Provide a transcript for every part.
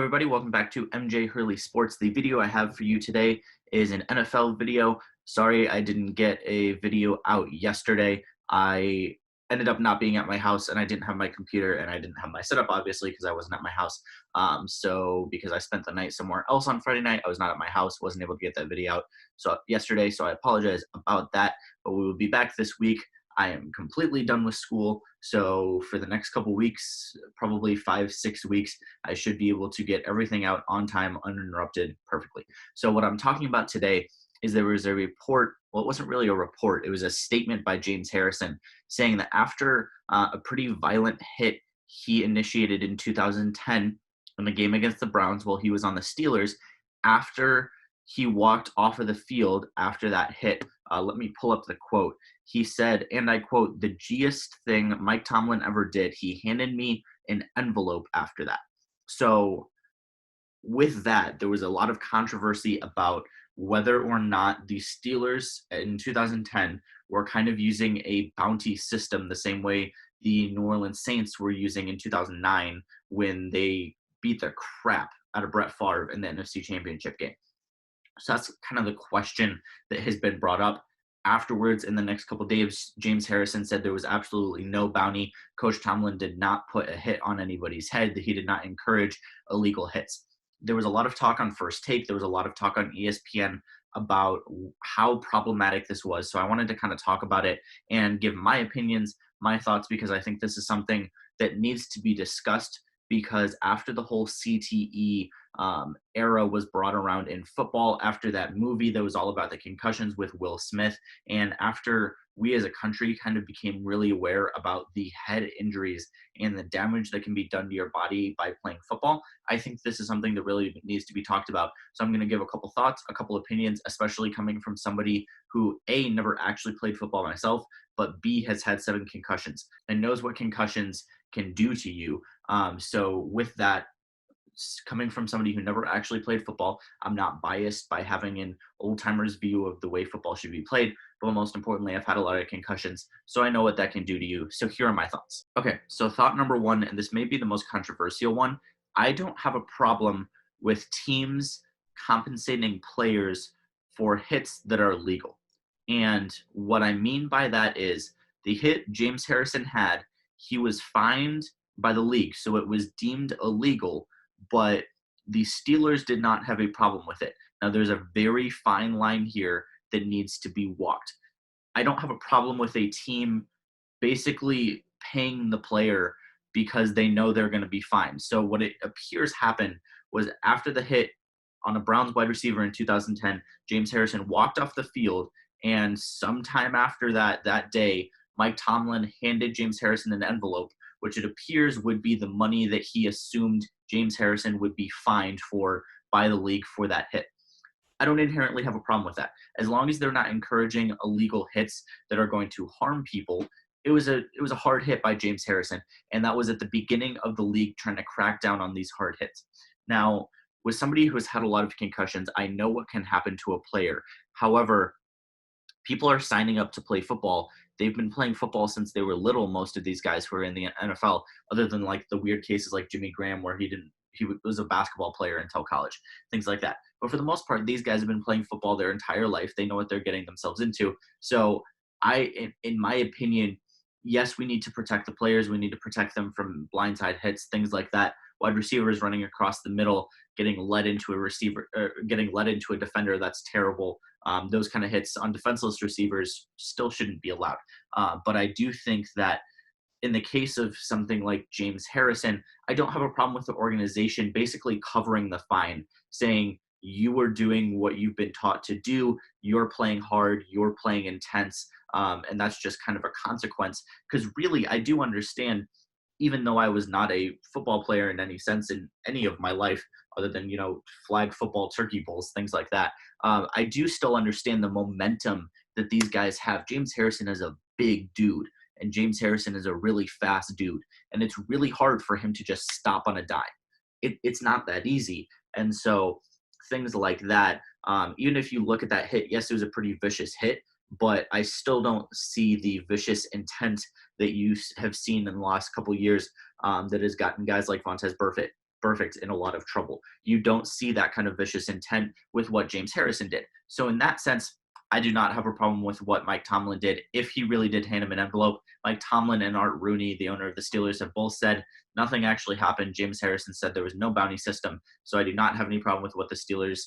everybody, welcome back to MJ Hurley Sports. The video I have for you today is an NFL video. Sorry I didn't get a video out yesterday. I ended up not being at my house, and I didn't have my computer, and I didn't have my setup, obviously, because I wasn't at my house. So because I spent the night somewhere else on Friday night, I was not at my house, wasn't able to get that video out yesterday, so I apologize about that, but we will be back this week. I am completely done with school, so for the next couple weeks, probably 5-6 weeks, I should be able to get everything out on time, uninterrupted, perfectly. So what I'm talking about today is there was a report, well, it wasn't really a report, it was a statement by James Harrison saying that after a pretty violent hit he initiated in 2010 in the game against the Browns while he was on the Steelers, after he walked off of the field after that hit, let me pull up the quote. He said, and I quote, "The G'est thing Mike Tomlin ever did. He handed me an envelope after that." So with that, there was a lot of controversy about whether or not the Steelers in 2010 were kind of using a bounty system the same way the New Orleans Saints were using in 2009 when they beat the crap out of Brett Favre in the NFC Championship game. So that's kind of the question that has been brought up. Afterwards, in the next couple of days, James Harrison said there was absolutely no bounty. Coach Tomlin did not put a hit on anybody's head, that he did not encourage illegal hits. There was a lot of talk on First Take. There was a lot of talk on ESPN about how problematic this was. So I wanted to kind of talk about it and give my opinions, my thoughts, because I think this is something that needs to be discussed, because after the whole CTE era was brought around in football, after that movie that was all about the concussions with Will Smith, and after we as a country kind of became really aware about the head injuries and the damage that can be done to your body by playing football, I think this is something that really needs to be talked about. So I'm going to give a couple thoughts, a couple opinions, especially coming from somebody who A, never actually played football myself, but B, has had 7 concussions and knows what concussions can do to you. So with that, coming from somebody who never actually played football, I'm not biased by having an old-timer's view of the way football should be played, but most importantly, I've had a lot of concussions, so I know what that can do to you. So here are my thoughts. Okay, so thought number one, and this may be the most controversial one, I don't have a problem with teams compensating players for hits that are legal. And what I mean by that is the hit James Harrison had, he was fined by the league, so it was deemed illegal, but the Steelers did not have a problem with it. Now, there's a very fine line here that needs to be walked. I don't have a problem with a team basically paying the player because they know they're going to be fined. So what it appears happened was after the hit on a Browns wide receiver in 2010, James Harrison walked off the field, and sometime after that day, Mike Tomlin handed James Harrison an envelope, which it appears would be the money that he assumed James Harrison would be fined for by the league for that hit. I don't inherently have a problem with that. As long as they're not encouraging illegal hits that are going to harm people. It was a hard hit by James Harrison, and that was at the beginning of the league trying to crack down on these hard hits. Now, with somebody who has had a lot of concussions, I know what can happen to a player. However, people are signing up to play football. They've been playing football since they were little, most of these guys who are in the NFL, other than like the weird cases like Jimmy Graham where he was a basketball player until college, things like that. But for the most part, these guys have been playing football their entire life. They know what they're getting themselves into. So in my opinion, yes, we need to protect the players. We need to protect them from blindside hits, things like that. Wide receivers running across the middle, getting led into a defender, that's terrible. Those kind of hits on defenseless receivers still shouldn't be allowed. But I do think that in the case of something like James Harrison, I don't have a problem with the organization basically covering the fine, saying you are doing what you've been taught to do, you're playing hard, you're playing intense, and that's just kind of a consequence. Because really, I do understand, even though I was not a football player in any sense in any of my life, other than, flag football, turkey bowls, things like that, I do still understand the momentum that these guys have. James Harrison is a big dude, and James Harrison is a really fast dude, and it's really hard for him to just stop on a dime. It's not that easy. And so things like that, even if you look at that hit, yes, it was a pretty vicious hit, but I still don't see the vicious intent that you have seen in the last couple of years that has gotten guys like Vontaze perfect in a lot of trouble. You don't see that kind of vicious intent with what James Harrison did. So in that sense, I do not have a problem with what Mike Tomlin did. If he really did hand him an envelope, Mike Tomlin and Art Rooney, the owner of the Steelers, have both said nothing actually happened. James Harrison said there was no bounty system. So I do not have any problem with what the Steelers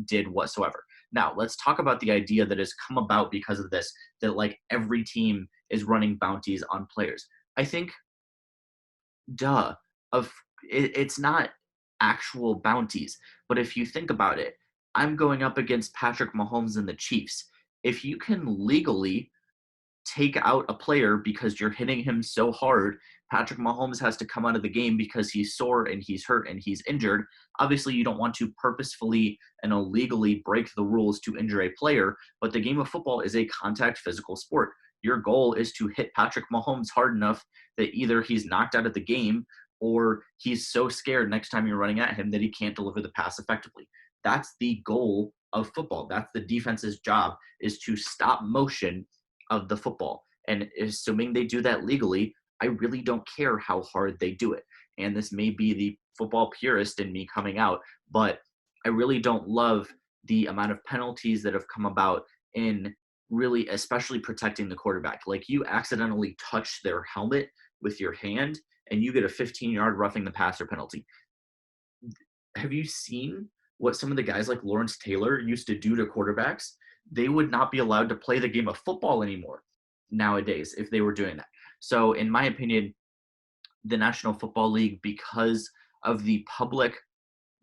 did whatsoever. Now, let's talk about the idea that has come about because of this, that like every team is running bounties on players. I think, duh, of it's not actual bounties. But if you think about it, I'm going up against Patrick Mahomes and the Chiefs. If you can legally take out a player because you're hitting him so hard, Patrick Mahomes has to come out of the game because he's sore and he's hurt and he's injured. Obviously, you don't want to purposefully and illegally break the rules to injure a player, but the game of football is a contact physical sport. Your goal is to hit Patrick Mahomes hard enough that either he's knocked out of the game or he's so scared next time you're running at him that he can't deliver the pass effectively. That's the goal of football. That's the defense's job, is to stop motion of the football. And assuming they do that legally, I really don't care how hard they do it. And this may be the football purist in me coming out, but I really don't love the amount of penalties that have come about in really, especially protecting the quarterback. Like, you accidentally touch their helmet with your hand and you get a 15-yard roughing the passer penalty. Have you seen what some of the guys like Lawrence Taylor used to do to quarterbacks? They would not be allowed to play the game of football anymore nowadays if they were doing that. So, in my opinion, the National Football League, because of the public,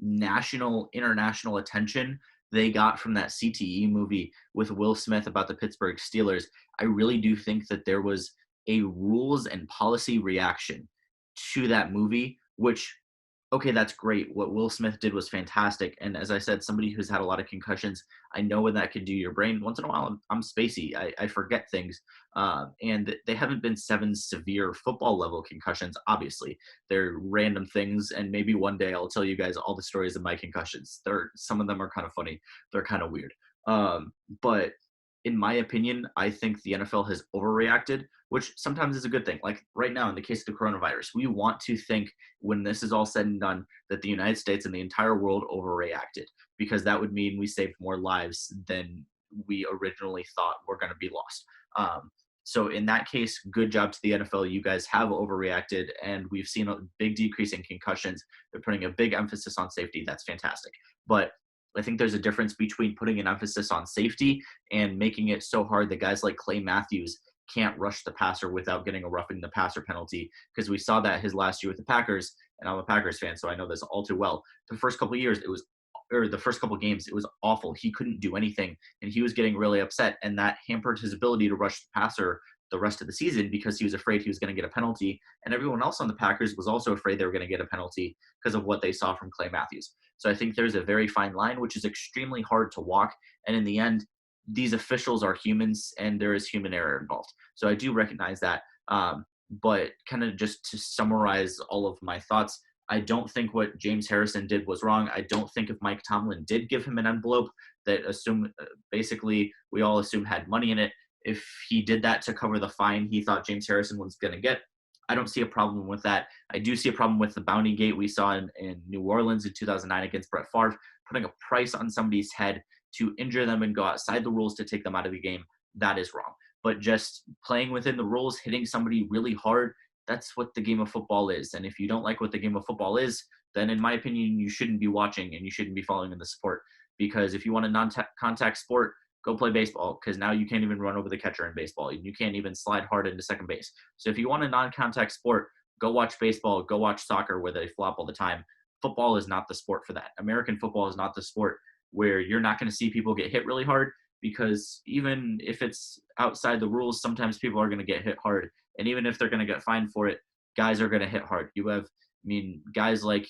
national, international attention they got from that CTE movie with Will Smith about the Pittsburgh Steelers, I really do think that there was a rules and policy reaction to that movie, which, okay, that's great. What Will Smith did was fantastic. And as I said, somebody who's had a lot of concussions, I know what that could do your brain. Once in a while, I'm spacey. I forget things. And they haven't been 7 severe football level concussions, obviously. They're random things. And maybe one day I'll tell you guys all the stories of my concussions. Some of them are kind of funny. They're kind of weird. But in my opinion, I think the NFL has overreacted, which sometimes is a good thing. Like right now, in the case of the coronavirus, we want to think, when this is all said and done, that the United States and the entire world overreacted, because that would mean we saved more lives than we originally thought were going to be lost. So in that case, good job to the NFL. You guys have overreacted, and we've seen a big decrease in concussions. They're putting a big emphasis on safety. That's fantastic. But I think there's a difference between putting an emphasis on safety and making it so hard that guys like Clay Matthews can't rush the passer without getting a roughing the passer penalty, because we saw that his last year with the Packers, and I'm a Packers fan, so I know this all too well. The first couple of years, the first couple of games, it was awful. He couldn't do anything, and he was getting really upset, and that hampered his ability to rush the passer the rest of the season because he was afraid he was going to get a penalty, and everyone else on the Packers was also afraid they were going to get a penalty because of what they saw from Clay Matthews. So I think there's a very fine line, which is extremely hard to walk, and in the end, these officials are humans and there is human error involved. So I do recognize that. But kind of just to summarize all of my thoughts, I don't think what James Harrison did was wrong. I don't think if Mike Tomlin did give him an envelope that basically we all assume had money in it, if he did that to cover the fine he thought James Harrison was going to get, I don't see a problem with that. I do see a problem with the bounty gate we saw in New Orleans in 2009 against Brett Favre, putting a price on somebody's head to injure them and go outside the rules to take them out of the game. That is wrong. But just playing within the rules, hitting somebody really hard, that's what the game of football is. And if you don't like what the game of football is, then in my opinion, you shouldn't be watching and you shouldn't be following in the sport. Because if you want a non-contact sport, go play baseball, because now you can't even run over the catcher in baseball. You can't even slide hard into second base. So if you want a non-contact sport, go watch baseball, go watch soccer where they flop all the time. Football is not the sport for that. American football is not the sport where you're not going to see people get hit really hard, because even if it's outside the rules, sometimes people are going to get hit hard. And even if they're going to get fined for it, guys are going to hit hard. You have, guys like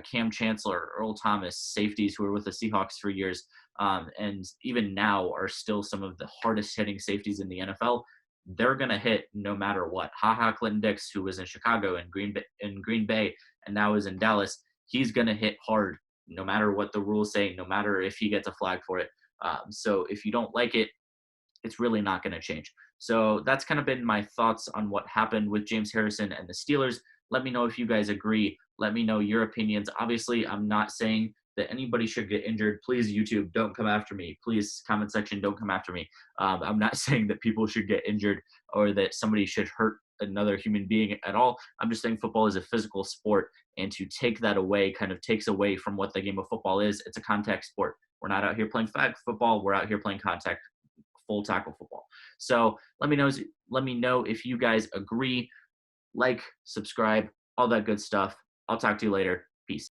Cam Chancellor, Earl Thomas, safeties who were with the Seahawks for years, and even now are still some of the hardest hitting safeties in the NFL. They're going to hit no matter what. Clinton Dix, who was in Chicago and Green Bay and now is in Dallas, he's going to hit hard no matter what the rules say, no matter if he gets a flag for it. So if you don't like it, it's really not going to change. So that's kind of been my thoughts on what happened with James Harrison and the Steelers. Let me know if you guys agree. Let me know your opinions. Obviously, I'm not saying that anybody should get injured. Please, YouTube, don't come after me. Please, comment section, don't come after me. I'm not saying that people should get injured or that somebody should hurt another human being at all. I'm just saying football is a physical sport, and to take that away kind of takes away from what the game of football is. It's a contact sport. We're not out here playing flag football. We're out here playing contact full tackle football. So let me know if you guys agree. Like, subscribe, all that good stuff. I'll talk to you later. Peace.